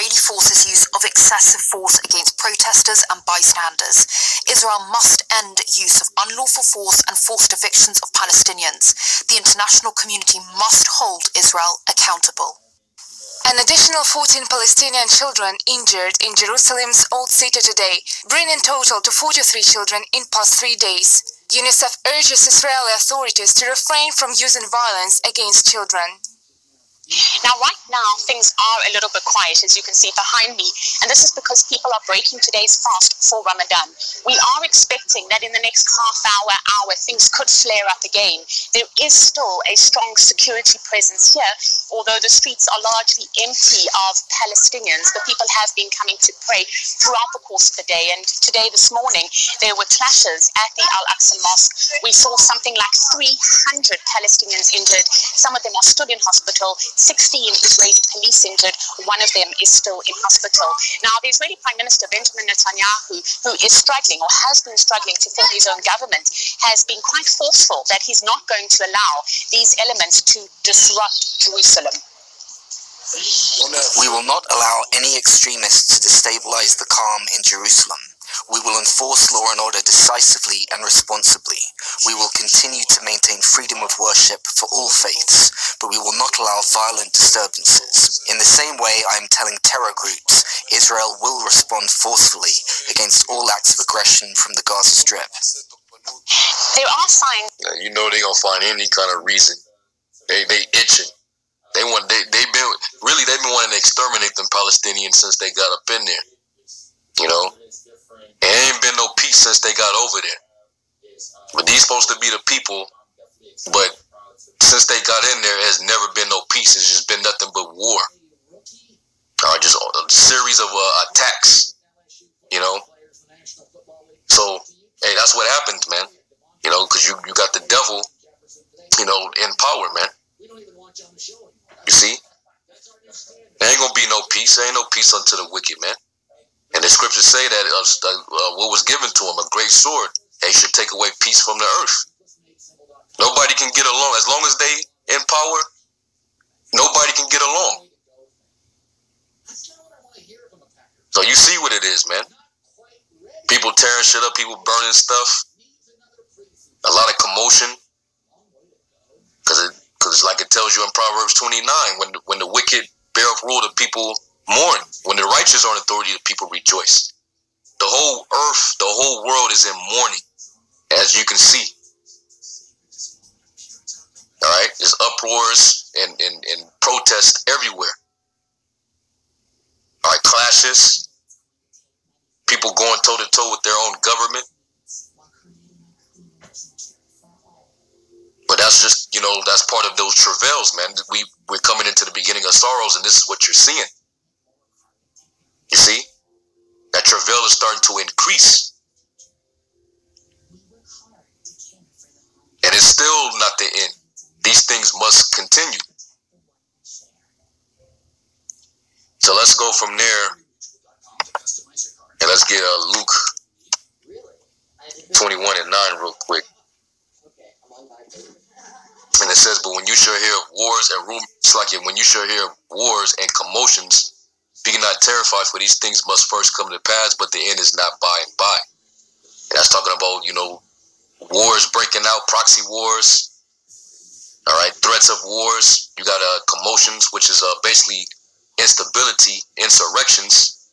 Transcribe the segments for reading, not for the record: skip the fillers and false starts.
Israeli forces' use of excessive force against protesters and bystanders. Israel must end use of unlawful force and forced evictions of Palestinians. The international community must hold Israel accountable. An additional 14 Palestinian children injured in Jerusalem's Old City today, bringing total to 43 children in past 3 days. UNICEF urges Israeli authorities to refrain from using violence against children. Now, right now, things are a little bit quiet, as you can see behind me, and this is because people are breaking today's fast for Ramadan. We are expecting that in the next half hour, things could flare up again. There is still a strong security presence here, although the streets are largely empty of Palestinians. The people have been coming to pray throughout the course of the day, and today, this morning, there were clashes at the Al-Aqsa Mosque. We saw something like 300 Palestinians injured. Some of them are stood in hospital. 16 Israeli police injured. One of them is still in hospital. Now, the Israeli Prime Minister Benjamin Netanyahu, who is struggling or has been struggling to form his own government, has been quite forceful that he's not going to allow these elements to disrupt Jerusalem. We will not allow any extremists to destabilize the calm in Jerusalem. We will enforce law and order decisively and responsibly. We will continue to maintain freedom of worship for all faiths, but we will not allow violent disturbances. In the same way I am telling terror groups, Israel will respond forcefully against all acts of aggression from the Gaza Strip. There are signs. You know they're gonna find any kind of reason. They itching. They've been wanting to exterminate them Palestinians since they got up in there. You know. It ain't been no peace since they got over there. But these supposed to be the people, but since they got in there, it has never been no peace. It's just been nothing but war. Just a series of attacks, you know. So, hey, that's what happens, man. You know, because you got the devil, you know, in power, man. You see? There ain't going to be no peace. There ain't no peace unto the wicked, man. And the scriptures say that what was given to him, a great sword, they should take away peace from the earth. Nobody can get along. As long as they in power, nobody can get along. So you see what it is, man. People tearing shit up, people burning stuff. A lot of commotion. Because like it tells you in Proverbs 29, when the wicked bear up rule, the people mourn. When the righteous are in authority, the people rejoice. The whole earth, the whole world is in mourning, as you can see. All right? There's uproars and protests everywhere. All right? Clashes. People going toe-to-toe with their own government. But that's just, you know, that's part of those travails, man. We're coming into the beginning of sorrows, and this is what you're seeing. You see? That travail is starting to increase. And it's still not the end. These things must continue. So let's go from there. And let's get Luke 21:9 real quick. And it says, but when you shall hear wars and rumors, it's like when you shall hear wars and commotions, be not terrified, for these things must first come to pass, but the end is not by and by. And that's talking about, you know, wars breaking out, proxy wars, all right, threats of wars. You got commotions, which is basically instability, insurrections.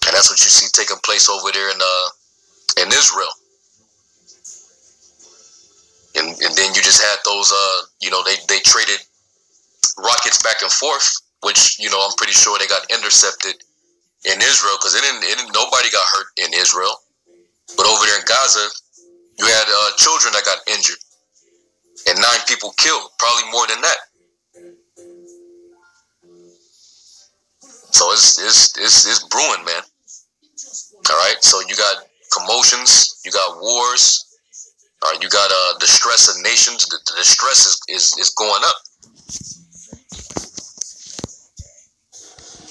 And that's what you see taking place over there in Israel. And then you just had those, you know, they traded rockets back and forth, which, you know, I'm pretty sure they got intercepted in Israel, because nobody got hurt in Israel. But over there in Gaza, you had children that got injured and 9 people killed, probably more than that. So it's brewing, man. All right, so you got commotions, you got wars. All right, you got the stress of nations. The stress is going up.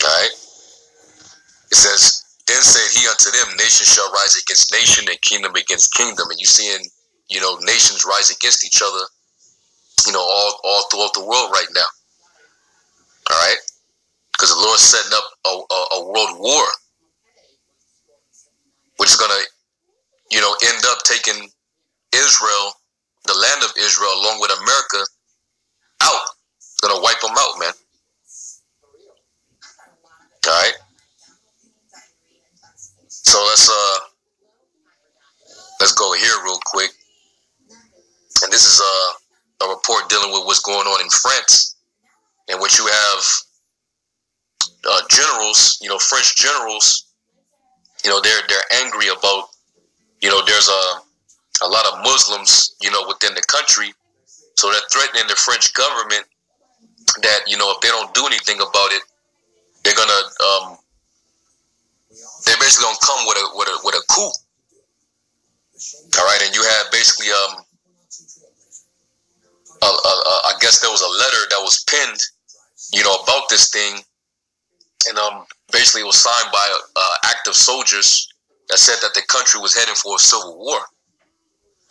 All right. It says, then said he unto them, nation shall rise against nation and kingdom against kingdom. And you seeing, you know, nations rise against each other, you know, all throughout the world right now. All right. Because the Lord setting up a world war, which is gonna, end up taking Israel, the land of Israel, along with America, out. It's gonna wipe them out, man. All right. So let's go here real quick. And this is a report dealing with what's going on in France, in which you have generals, French generals. They're angry about, there's a lot of Muslims, within the country. So they're threatening the French government that, if they don't do anything about it, they're basically gonna come with a coup. All right, and you have basically I guess there was a letter that was penned, about this thing, and basically it was signed by active soldiers that said that the country was heading for a civil war.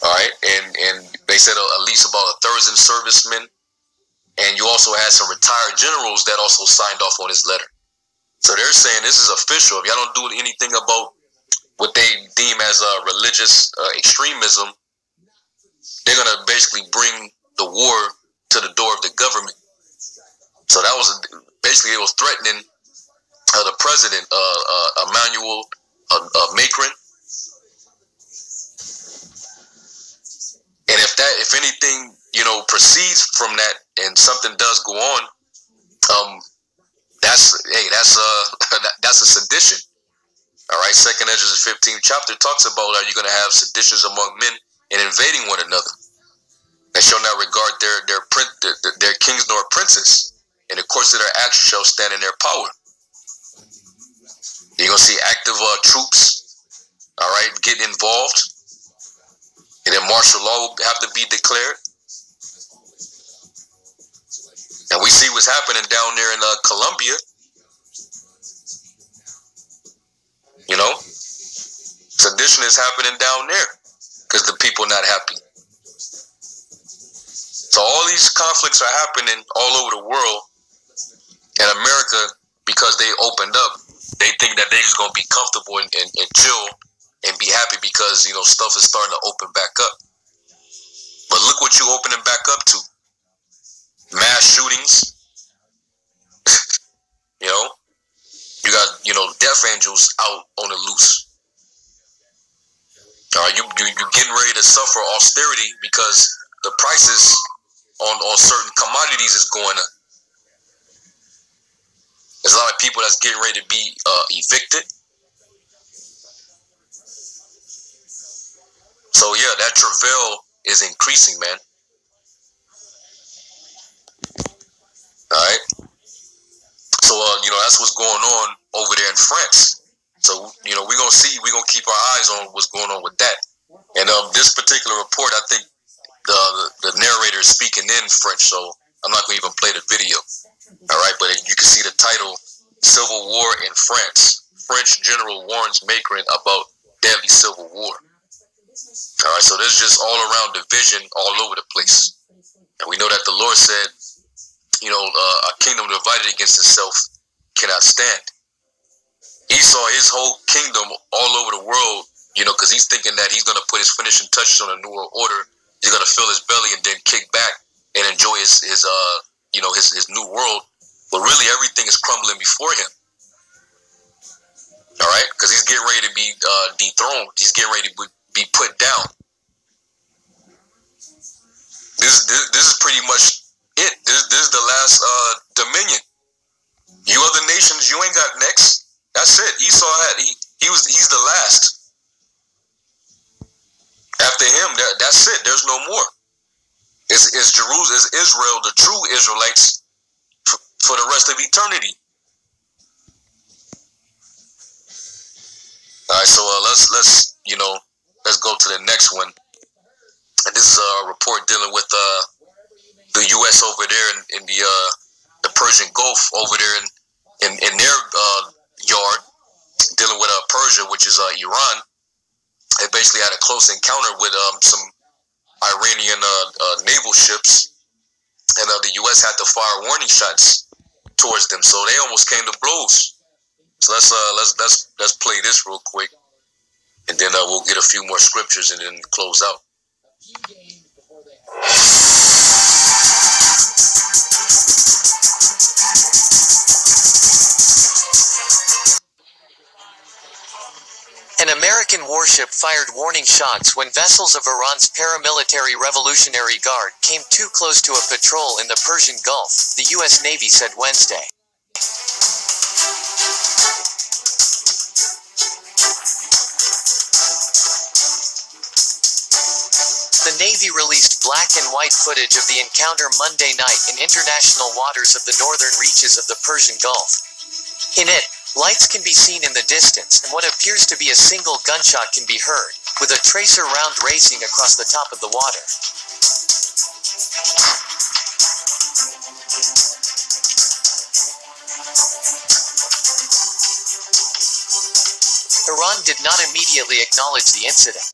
All right, and they said at least about 1,000 servicemen, and you also had some retired generals that also signed off on this letter. So they're saying this is official. If y'all don't do anything about what they deem as religious extremism, they're gonna basically bring the war to the door of the government. So that was basically, it was threatening the president, Emmanuel Macron. And if anything, proceeds from that, and something does go on, that's a sedition. All right. 2nd Ezra 15th chapter talks about, are you going to have seditions among men and invading one another? They shall not regard their kings nor princes, and the course of their actions shall stand in their power. You're gonna see active troops, all right, getting involved, and then martial law will have to be declared. And we see what's happening down there in Colombia. Sedition is happening down there because the people not happy. So all these conflicts are happening all over the world. And America, because they opened up, they think that they're just going to be comfortable and chill and be happy because, stuff is starting to open back up. But look what you opening back up to. Mass shootings. You got, death angels out on the loose. You getting ready to suffer austerity because the prices on certain commodities is going up. There's a lot of people that's getting ready to be evicted. So yeah, that travail is increasing, man. All right. So that's what's going on over there in France. So we're gonna keep our eyes on what's going on with that. And this particular report, I think the narrator is speaking in French, so I'm not gonna even play the video. All right, but you can see the title: Civil War in France. French general warns Macron about deadly civil war. All right, so there's just all around division all over the place. And we know that the Lord said, a kingdom divided against itself cannot stand. He saw his whole kingdom all over the world, because he's thinking that he's going to put his finishing touches on a new world order. He's going to fill his belly and then kick back and enjoy his new world. But really, everything is crumbling before him. All right, because he's getting ready to be dethroned. He's getting ready to be put down. This is pretty much it. This is the last dominion. You other nations, you ain't got next. That's it. Esau he's the last. After him, that's it. There's no more. It's Jerusalem, it's Israel, the true Israelites, for the rest of eternity. All right, so let's go to the next one. And this is a report dealing with the U.S. over there in the Persian Gulf over there in their yard, dealing with Persia, which is Iran. They basically had a close encounter with some Iranian naval ships, and the U.S. had to fire warning shots towards them. So they almost came to blows. So let's play this real quick, and then we'll get a few more scriptures and then close out. An American warship fired warning shots when vessels of Iran's paramilitary Revolutionary Guard came too close to a patrol in the Persian Gulf, the U.S. Navy said Wednesday. The Navy released black and white footage of the encounter Monday night in international waters of the northern reaches of the Persian Gulf. In it, lights can be seen in the distance, and what appears to be a single gunshot can be heard, with a tracer round racing across the top of the water. Iran did not immediately acknowledge the incident.